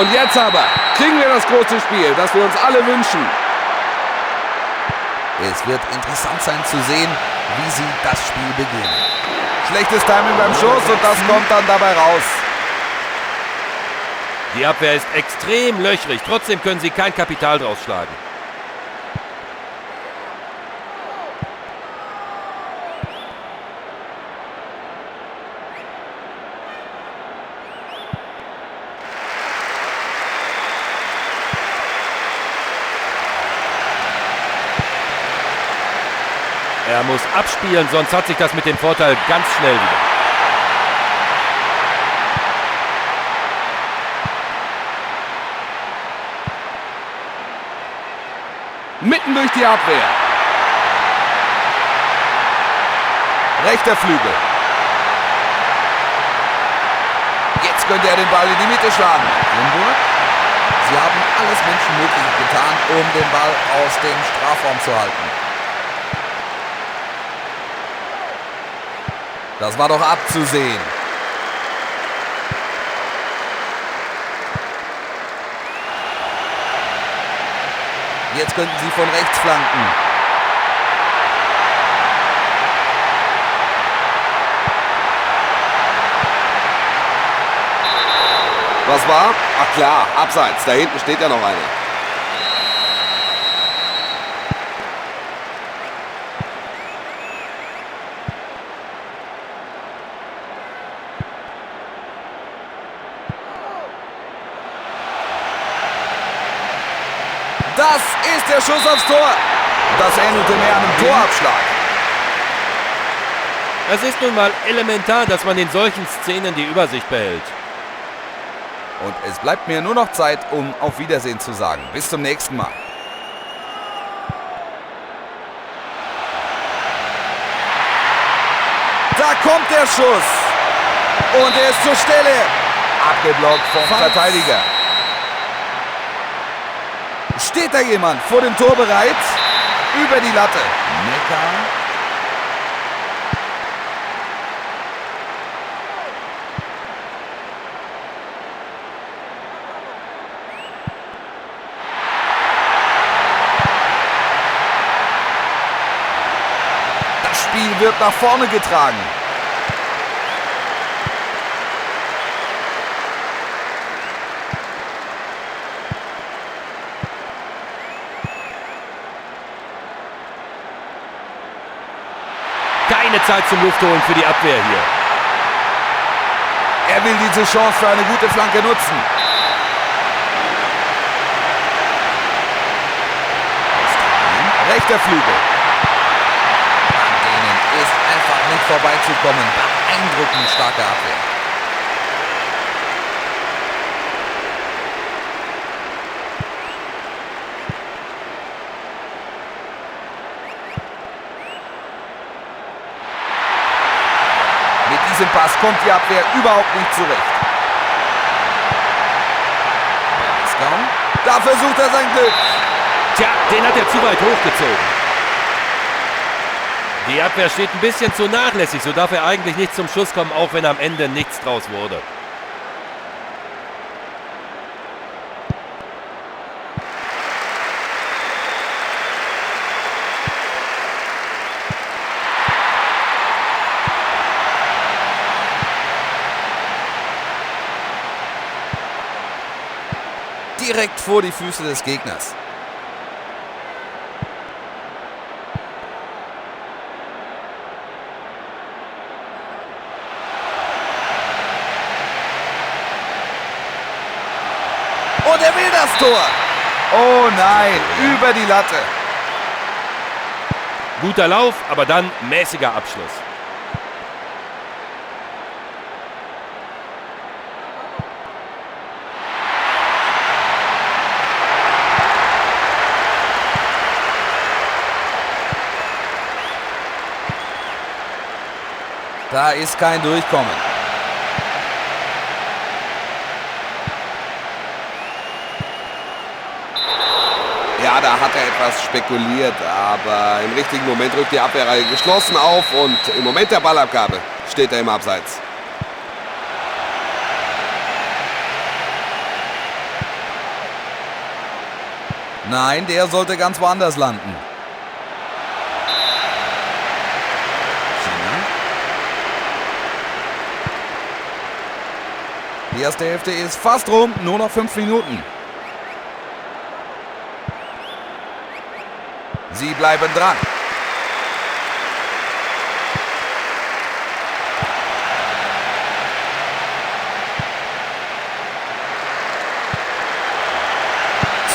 Und jetzt aber kriegen wir das große Spiel, das wir uns alle wünschen. Es wird interessant sein zu sehen, wie sie das Spiel beginnen. Schlechtes Timing beim Schuss und das kommt dann dabei raus. Die Abwehr ist extrem löchrig. Trotzdem können sie kein Kapital draus schlagen. Er muss abspielen, sonst hat sich das mit dem Vorteil ganz schnell wieder. Mitten durch die Abwehr. Rechter Flügel. Jetzt könnte er den Ball in die Mitte schlagen. Limburg, sie haben alles Menschenmögliche getan, um den Ball aus dem Strafraum zu halten. Das war doch abzusehen. Jetzt könnten sie von rechts flanken. Was war? Ach klar, abseits. Da hinten steht ja noch eine. Das ist der Schuss aufs Tor. Das ähnelte mehr einem Torabschlag. Es ist nun mal elementar, dass man in solchen Szenen die Übersicht behält. Und es bleibt mir nur noch Zeit, um auf Wiedersehen zu sagen. Bis zum nächsten Mal. Da kommt der Schuss. Und er ist zur Stelle. Abgeblockt vom Verteidiger. Steht da jemand vor dem Tor bereit? Über die Latte. Neckar. Das Spiel wird nach vorne getragen. Keine Zeit zum Luftholen für die Abwehr hier. Er will diese Chance für eine gute Flanke nutzen. Rechter Flügel. An denen ist einfach nicht vorbeizukommen. Beeindruckend starke Abwehr. Mit diesem Pass kommt die Abwehr überhaupt nicht zurecht. Da versucht er sein Glück. Tja, den hat er zu weit hochgezogen. Die Abwehr steht ein bisschen zu nachlässig, so darf er eigentlich nicht zum Schuss kommen, auch wenn am Ende nichts draus wurde. Direkt vor die Füße des Gegners. Und er will das Tor. Oh nein, über die Latte. Guter Lauf, aber dann mäßiger Abschluss. Da ist kein Durchkommen. Ja, da hat er etwas spekuliert, aber im richtigen Moment rückt die Abwehrreihe geschlossen auf und im Moment der Ballabgabe steht er im Abseits. Nein, der sollte ganz woanders landen. China. Die erste Hälfte ist fast rum, nur noch 5 Minuten. Sie bleiben dran.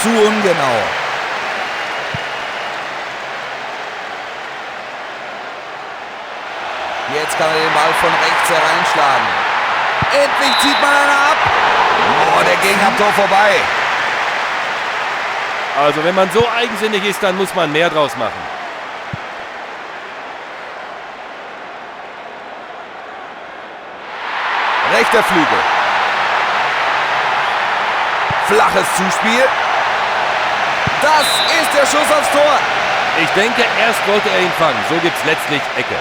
Zu ungenau. Jetzt kann er den Ball von rechts hereinschlagen. Endlich zieht man einen ab. Oh, der ging am Tor vorbei. Also wenn man so eigensinnig ist, dann muss man mehr draus machen. Rechter Flügel. Flaches Zuspiel. Das ist der Schuss aufs Tor. Ich denke, erst wollte er ihn fangen. So gibt's letztlich Ecke.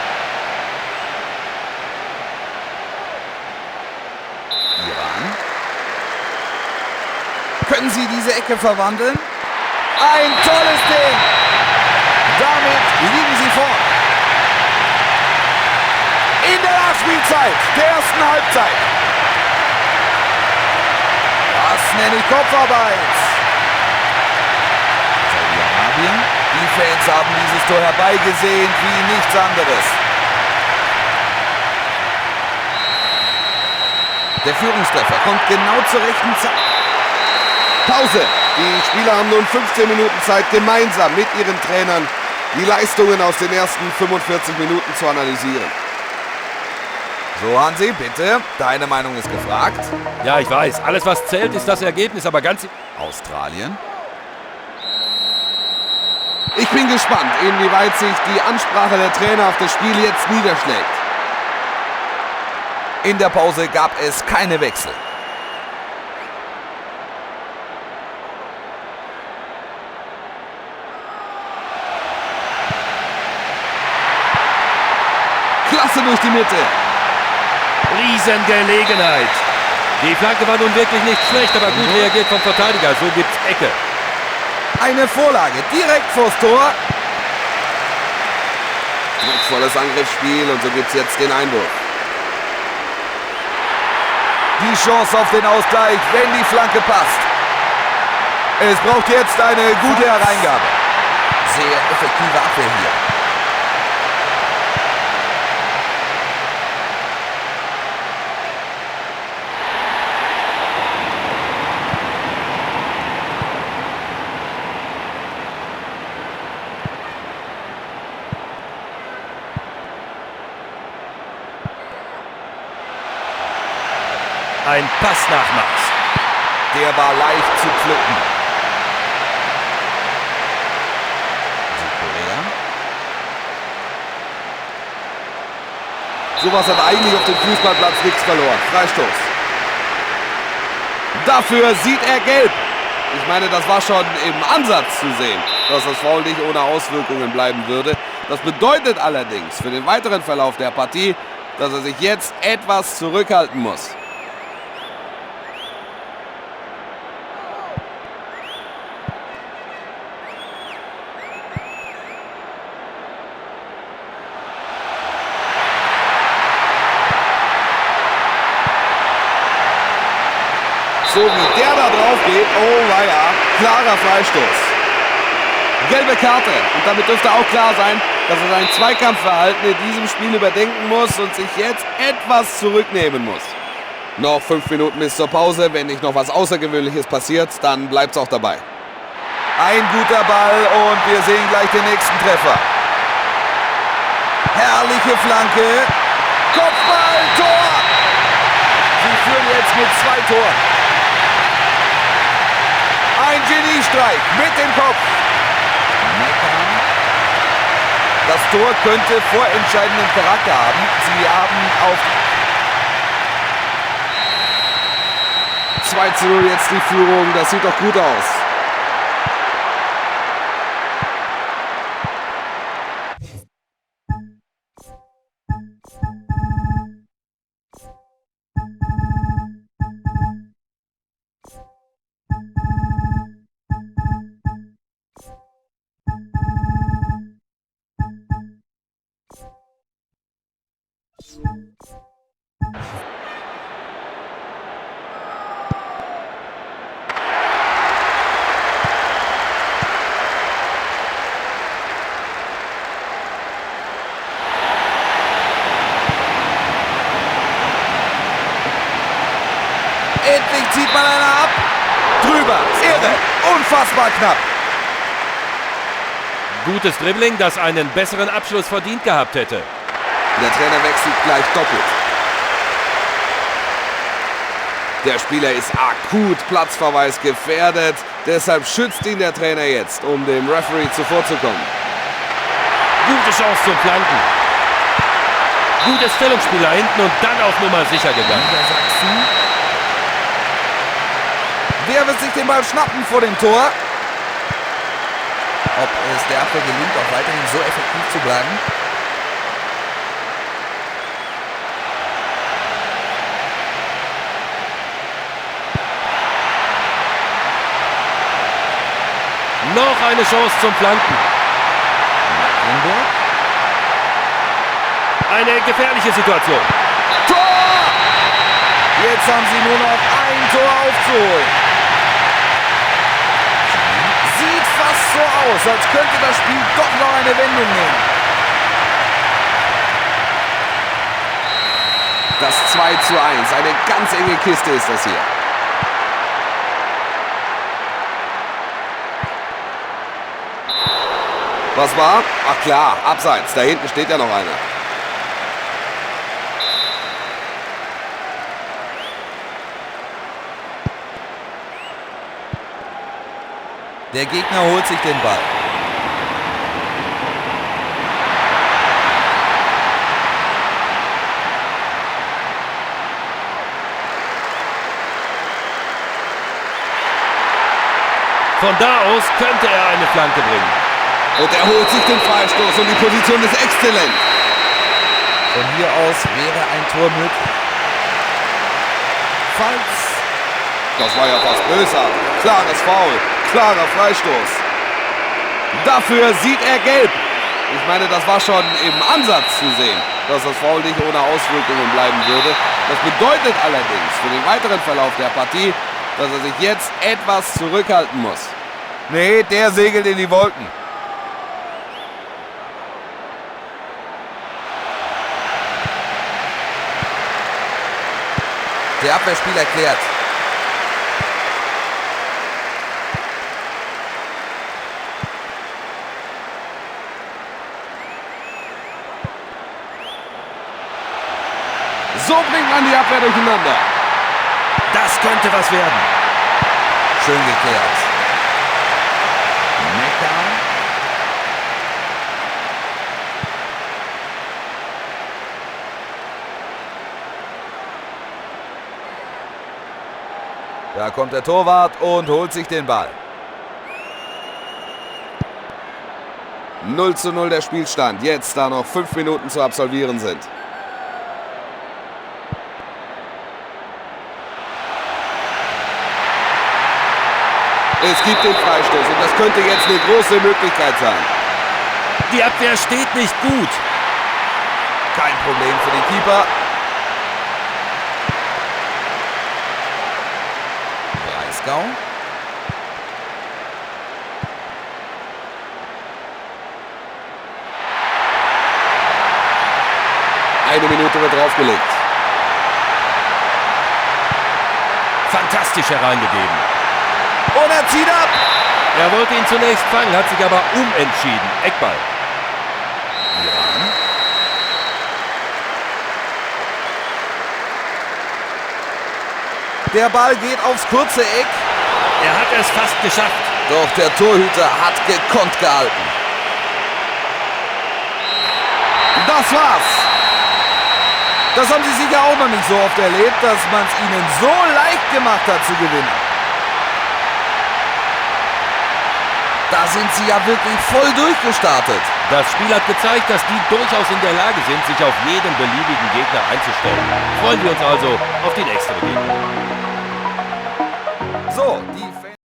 Iran. Können Sie diese Ecke verwandeln? Ein tolles Ding. Damit liegen Sie vor. In der Nachspielzeit der ersten Halbzeit. Das nenne ich Kopfarbeit. Saudi-Arabien. Die Fans haben dieses Tor herbeigesehnt wie nichts anderes. Der Führungstreffer kommt genau zur rechten Zeit. Pause. Die Spieler haben nun 15 Minuten Zeit, gemeinsam mit ihren Trainern die Leistungen aus den ersten 45 Minuten zu analysieren. So, Hansi, bitte. Deine Meinung ist gefragt. Ja, ich weiß. Alles, was zählt, ist das Ergebnis, aber ganz... Australien. Ich bin gespannt, inwieweit sich die Ansprache der Trainer auf das Spiel jetzt niederschlägt. In der Pause gab es keine Wechsel. Klasse durch die Mitte. Riesengelegenheit. Die Flanke war nun wirklich nicht schlecht, aber gut reagiert vom Verteidiger. So gibt's Ecke. Eine Vorlage direkt vors Tor. Druckvolles Angriffsspiel und so gibt es jetzt den Einwurf. Die Chance auf den Ausgleich, wenn die Flanke passt. Es braucht jetzt eine gute Hereingabe. Sehr effektive Abwehr hier. Ein Passnachmaß. Der war leicht zu pflücken. Südkorea. Sowas hat eigentlich auf dem Fußballplatz nichts verloren. Freistoß. Dafür sieht er gelb. Ich meine, das war schon im Ansatz zu sehen, dass das Foul nicht ohne Auswirkungen bleiben würde. Das bedeutet allerdings für den weiteren Verlauf der Partie, dass er sich jetzt etwas zurückhalten muss. So wie der da drauf geht, oh weia, klarer Freistoß. Gelbe Karte und damit dürfte auch klar sein, dass er sein Zweikampfverhalten in diesem Spiel überdenken muss und sich jetzt etwas zurücknehmen muss. Noch 5 Minuten bis zur Pause, wenn nicht noch was Außergewöhnliches passiert, dann bleibt es auch dabei. Ein guter Ball und wir sehen gleich den nächsten Treffer. Herrliche Flanke. Kopfball, Tor. Sie führen jetzt mit 2 Toren. Ein Geniestreich mit dem Kopf. Das Tor könnte vorentscheidenden Charakter haben. Sie haben auf 2:0 jetzt die Führung, das sieht doch gut aus. Endlich zieht man einer ab. Drüber. Irre. Unfassbar knapp. Gutes Dribbling, das einen besseren Abschluss verdient gehabt hätte. Der Trainer wechselt gleich doppelt. Der Spieler ist akut Platzverweis gefährdet. Deshalb schützt ihn der Trainer jetzt, um dem Referee zuvorzukommen. Gute Chance zum Flanken. Gutes Stellungsspiel da hinten und dann auf Nummer sicher gegangen. Wer wird sich den Ball schnappen vor dem Tor? Ob es der Abwehr gelingt, auch weiterhin so effektiv zu bleiben? Noch eine Chance zum Flanken. Eine gefährliche Situation. Tor! Jetzt haben sie nur noch ein Tor aufzuholen. Sieht fast so aus, als könnte das Spiel doch noch eine Wendung nehmen. Das 2:1. Eine ganz enge Kiste ist das hier. Was war? Ach klar, abseits. Da hinten steht ja noch einer. Der Gegner holt sich den Ball. Von da aus könnte er eine Flanke bringen. Und er holt sich den Freistoß und die Position ist exzellent. Von hier aus wäre ein Tor möglich. Falls. Das war ja fast bösartig. Klares Foul, klarer Freistoß. Dafür sieht er gelb. Ich meine, das war schon im Ansatz zu sehen, dass das Foul nicht ohne Auswirkungen bleiben würde. Das bedeutet allerdings für den weiteren Verlauf der Partie, dass er sich jetzt etwas zurückhalten muss. Nee, der segelt in die Wolken. Der Abwehrspieler klärt. So bringt man die Abwehr durcheinander. Das könnte was werden. Schön geklärt. Neckar. Da kommt der Torwart und holt sich den Ball. 0:0 der Spielstand. Jetzt, da noch 5 Minuten zu absolvieren sind. Es gibt den Freistoß und das könnte jetzt eine große Möglichkeit sein. Die Abwehr steht nicht gut. Kein Problem für den Keeper. Breisgau. Eine Minute wird draufgelegt. Fantastisch hereingegeben. Und er zieht ab. Er wollte ihn zunächst fangen, hat sich aber umentschieden. Eckball. Der Ball geht aufs kurze Eck. Er hat es fast geschafft. Doch der Torhüter hat gekonnt gehalten. Das war's. Das haben sie sicher auch noch nicht so oft erlebt, dass man es ihnen so leicht gemacht hat zu gewinnen. Da sind sie ja wirklich voll durchgestartet. Das Spiel hat gezeigt, dass die durchaus in der Lage sind, sich auf jeden beliebigen Gegner einzustellen. Freuen wir uns also auf die nächste Begegnung.